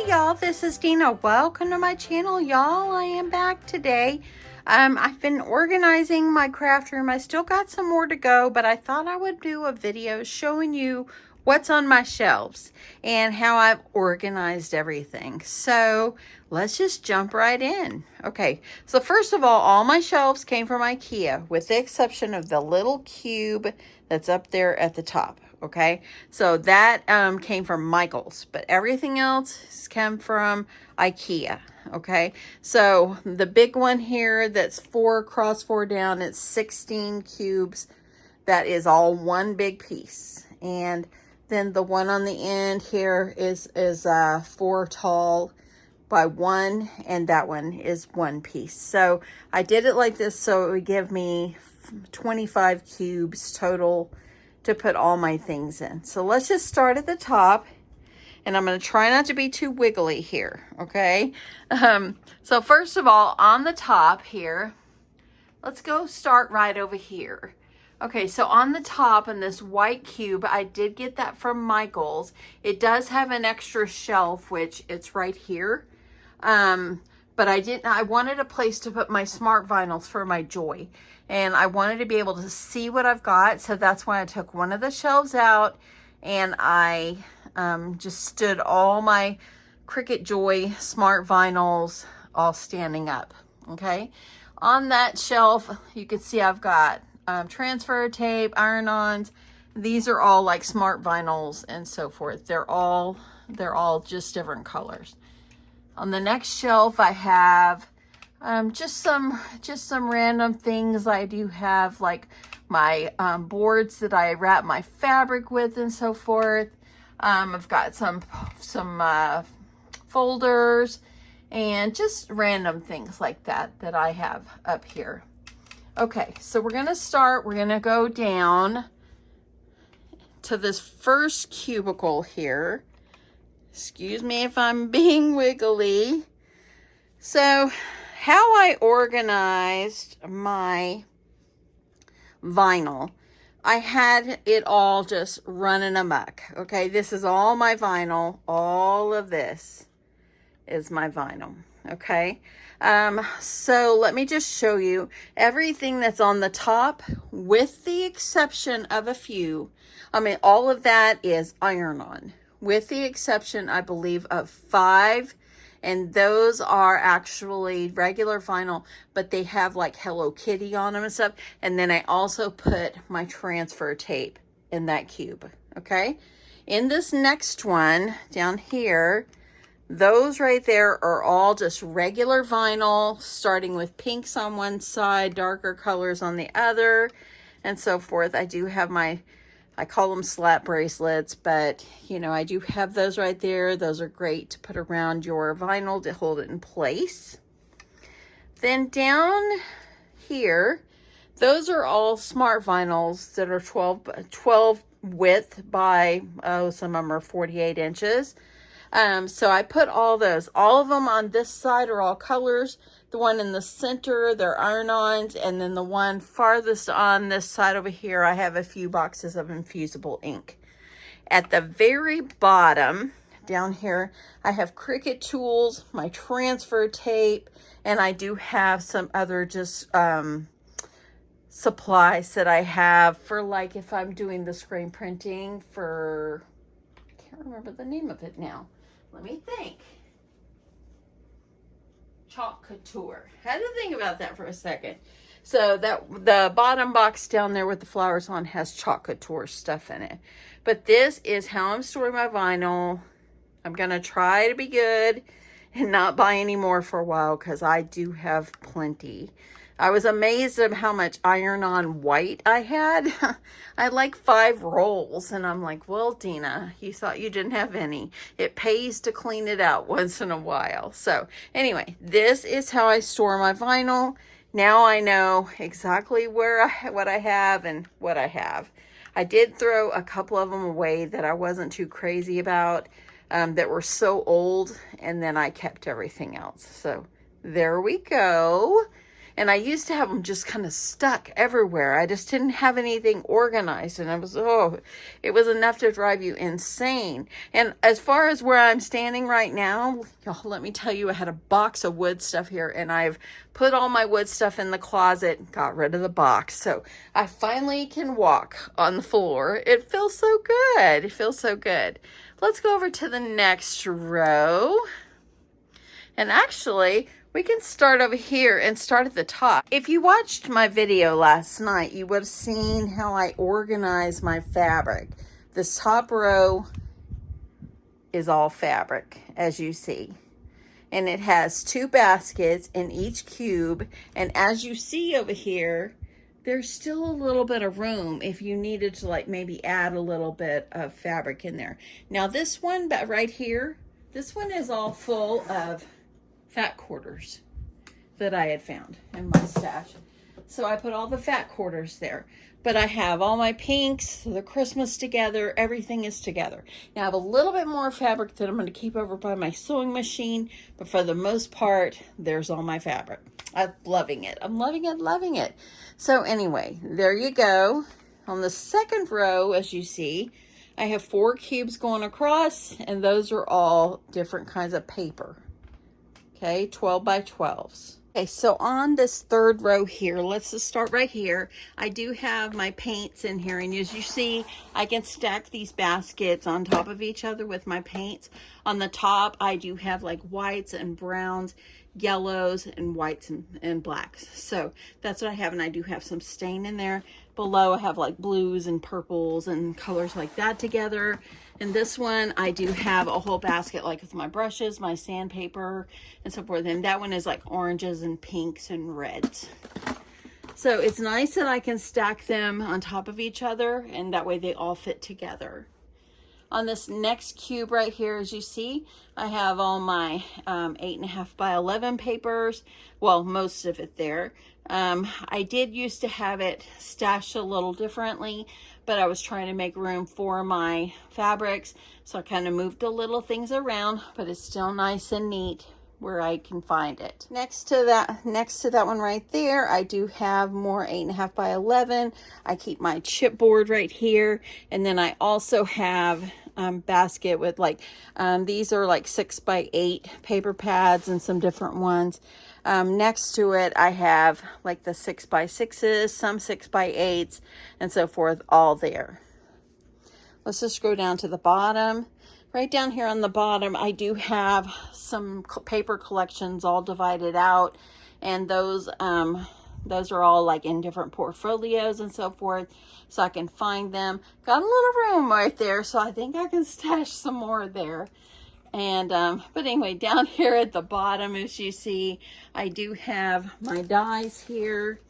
y'all, this is Deanna. Welcome to my channel, y'all. I am back today. I've been organizing my craft room. I still got some more to go, but I thought I would do a video showing you what's on my shelves and how I've organized everything. So let's just jump right in. Okay, so first of all my shelves came from IKEA, with the exception of the little cube that's up there at the top. Okay, so that came from Michael's, but everything else has come from IKEA. Okay, so the big one here that's 4 across 4 down, it's 16 cubes. That is all one big piece. And then the one on the end here is 4 tall by 1, and that one is 1 piece. So I did it like this so it would give me 25 cubes total to put all my things in. So let's just start at the top, and I'm going to try not to be too wiggly here, okay? So first of all, on the top here, let's go start right over here. Okay, so on the top in this white cube, I did get that from Michael's. It does have an extra shelf, which it's right here. But I wanted a place to put my smart vinyls for my Joy. And I wanted to be able to see what I've got. So that's why I took one of the shelves out and I just stood all my Cricut Joy smart vinyls all standing up. Okay. On that shelf, you can see I've got transfer tape, iron-ons. These are all like smart vinyls and so forth. They're all just different colors. On the next shelf, I have just some random things. I do have like my boards that I wrap my fabric with and so forth. I've got some folders and just random things like that I have up here. Okay, so we're gonna go down to this first cubicle here. Excuse me if I'm being wiggly. So how I organized my vinyl, I had it all just running amok. Okay, this is all my vinyl. All of this is my vinyl. Okay, so let me just show you everything that's on the top, with the exception of a few. I mean, all of that is iron-on, with the exception, I believe, of 5. And those are actually regular vinyl, but they have like Hello Kitty on them and stuff. And then I also put my transfer tape in that cube. Okay. In this next one down here, those right there are all just regular vinyl, starting with pinks on one side, darker colors on the other, and so forth. I do have I call them slap bracelets, but you know, I do have those right there. Those are great to put around your vinyl to hold it in place. Then down here, those are all smart vinyls that are 12 width by, some of them are 48 inches. So I put all of them on this side are all colors. The one in the center, they're iron-ons, and then the one farthest on this side over here, I have a few boxes of infusible ink. At the very bottom, down here, I have Cricut tools, my transfer tape, and I do have some other just supplies that I have for, like, if I'm doing the screen printing for, I can't remember the name of it now. Let me think. Chalk Couture. Had to think about that for a second. So that the bottom box down there with the flowers on has Chalk Couture stuff in it. But this is how I'm storing my vinyl. I'm going to try to be good and not buy any more for a while because I do have plenty. I was amazed at how much iron-on white I had. I had like 5 rolls, and I'm like, well, Deanna, you thought you didn't have any. It pays to clean it out once in a while. So anyway, this is how I store my vinyl. Now I know exactly what I have and what I have. I did throw a couple of them away that I wasn't too crazy about, that were so old, and then I kept everything else. So there we go. And I used to have them just kind of stuck everywhere. I just didn't have anything organized, and it was enough to drive you insane. And as far as where I'm standing right now, y'all, let me tell you, I had a box of wood stuff here, and I've put all my wood stuff in the closet, got rid of the box. So I finally can walk on the floor. It feels so good. It feels so good. Let's go over to the next row. And actually, we can start over here and start at the top. If you watched my video last night, you would have seen how I organize my fabric. This top row is all fabric, as you see. And it has 2 baskets in each cube. And as you see over here, there's still a little bit of room if you needed to like maybe add a little bit of fabric in there. Now this one right here, this one is all full of fat quarters that I had found in my stash. So I put all the fat quarters there. But I have all my pinks, the Christmas together, everything is together. Now I have a little bit more fabric that I'm going to keep over by my sewing machine, but for the most part, there's all my fabric. I'm loving it. I'm loving it, loving it. So anyway, there you go. On the second row, as you see, I have 4 cubes going across, and those are all different kinds of paper. Okay, 12 by 12s. Okay, so on this third row here, let's just start right here. I do have my paints in here, and as you see, I can stack these baskets on top of each other with my paints. On the top, I do have like whites and browns, yellows and whites and blacks. So that's what I have, and I do have some stain in there. Below, I have like blues and purples and colors like that together. And this one, I do have a whole basket like with my brushes, my sandpaper, and so forth. And that one is like oranges and pinks and reds. So it's nice that I can stack them on top of each other, and that way they all fit together. On this next cube right here, as you see, I have all my 8.5 by 11 papers. Well, most of it there. I did used to have it stashed a little differently, but I was trying to make room for my fabrics. So I kind of moved the little things around, but it's still nice and neat where I can find it. Next to that one right there, I do have more 8.5 by 11. I keep my chipboard right here. And then I also have basket with like, these are like 6 by 8 paper pads and some different ones. Next to it, I have like the 6 by 6s, some 6 by 8s, and so forth, all there. Let's just go down to the bottom. Right down here on the bottom, I do have some paper collections all divided out, and those are all like in different portfolios and so forth, so I can find them. Got a little room right there, so I think I can stash some more there. And but anyway, down here at the bottom, as you see, I do have my dies here.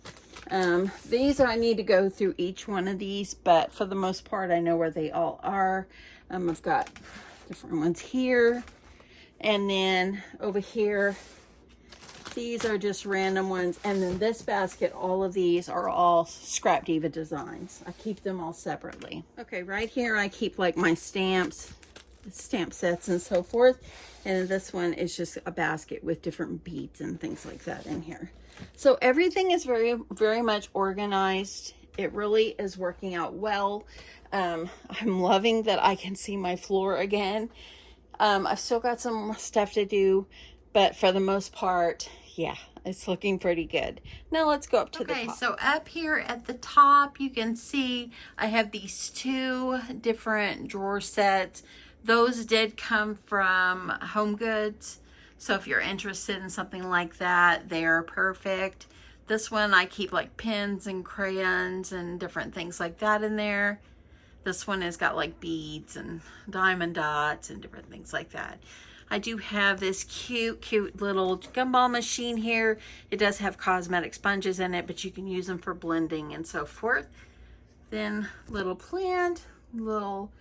These, I need to go through each one of these, but for the most part, I know where they all are. I've got different ones here, and then over here, these are just random ones. And then this basket, all of these are all Scrap Diva designs. I keep them all separately. Okay, right here I keep like my stamps, stamp sets and so forth. And this one is just a basket with different beads and things like that in here. So everything is very, very much organized. It really is working out well. I'm loving that I can see my floor again. I've still got some stuff to do, but for the most part, yeah, it's looking pretty good. Now let's go up to the top. Okay, so up here at the top, you can see I have these 2 different drawer sets. Those did come from Home Goods. So if you're interested in something like that, they're perfect. This one, I keep like pens and crayons and different things like that in there. This one has got like beads and diamond dots and different things like that. I do have this cute little gumball machine here. It does have cosmetic sponges in it, but you can use them for blending and so forth. Then little plant, little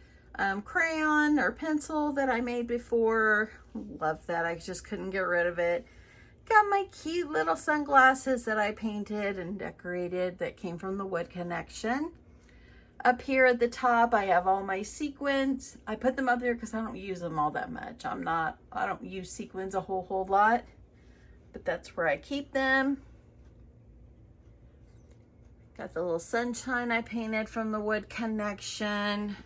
crayon or pencil that I made before. Love that. I just couldn't get rid of it. Got my cute little sunglasses that I painted and decorated that came from the Wood Connection. Up here at the top, I have all my sequins. I put them up there because I don't use them all that much. I don't use sequins a whole lot, but that's where I keep them. Got the little sunshine I painted from the wood connection.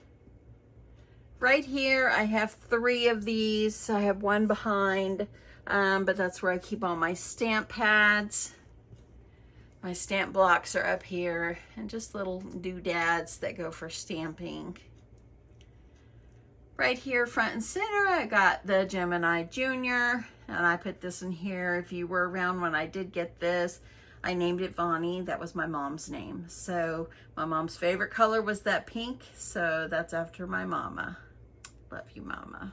Right here, I have 3 of these. I have one behind, but that's where I keep all my stamp pads. My stamp blocks are up here, and just little doodads that go for stamping. Right here, front and center, I got the Gemini Junior, and I put this in here. If you were around when I did get this, I named it Vonnie. That was my mom's name. So my mom's favorite color was that pink, so that's after my mama. Love you, Mama.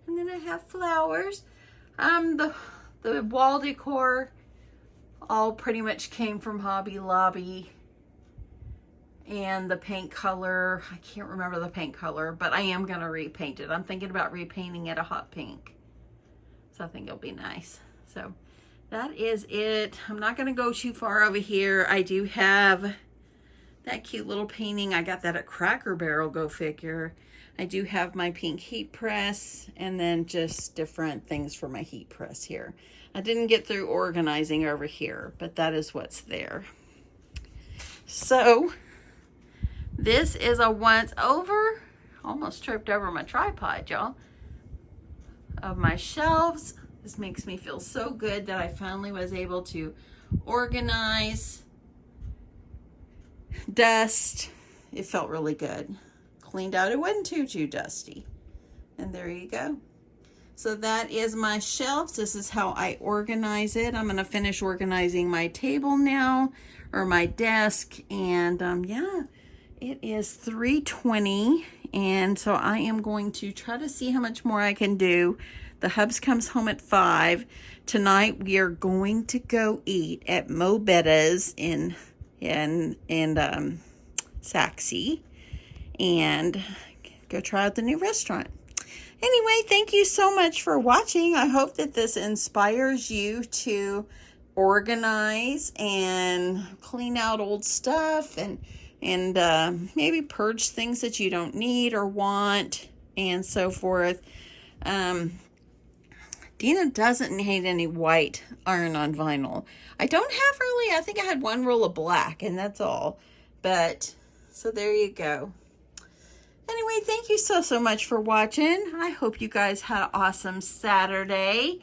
And then I have flowers. The wall decor all pretty much came from Hobby Lobby. And the paint color, I can't remember the paint color, but I am gonna repaint it. I'm thinking about repainting it a hot pink. So I think it'll be nice. So that is it. I'm not gonna go too far over here. I do have that cute little painting. I got that at Cracker Barrel, go figure. I do have my pink heat press and then just different things for my heat press here. I didn't get through organizing over here, but that is what's there. So this is a once over, almost tripped over my tripod, y'all, of my shelves. This makes me feel so good that I finally was able to organize, dust. It felt really good. Cleaned out, it wasn't too dusty. And there you go. So that is my shelves. This is how I organize it. I'm gonna finish organizing my table now, or my desk. And yeah, it is 3:20. And so I am going to try to see how much more I can do. The hubs comes home at 5. Tonight we are going to go eat at Mo Betta's in Saxe, and go try out the new restaurant. Anyway, thank you so much for watching. I hope that this inspires you to organize and clean out old stuff and maybe purge things that you don't need or want and so forth. Deanna doesn't hate any white iron-on vinyl. I don't have really, I think I had 1 roll of black and that's all. But, so there you go. Anyway, thank you so much for watching. I hope you guys had an awesome Saturday.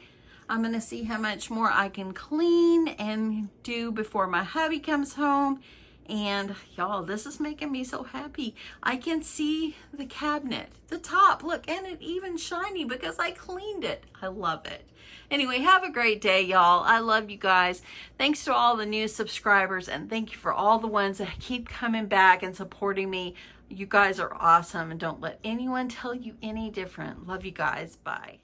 I'm going to see how much more I can clean and do before my hubby comes home. And y'all, this is making me so happy. I can see the cabinet, the top, look, and it even shiny because I cleaned it. I love it. Anyway, have a great day, y'all. I love you guys. Thanks to all the new subscribers, and thank you for all the ones that keep coming back and supporting me. You guys are awesome, and don't let anyone tell you any different. Love you guys. Bye.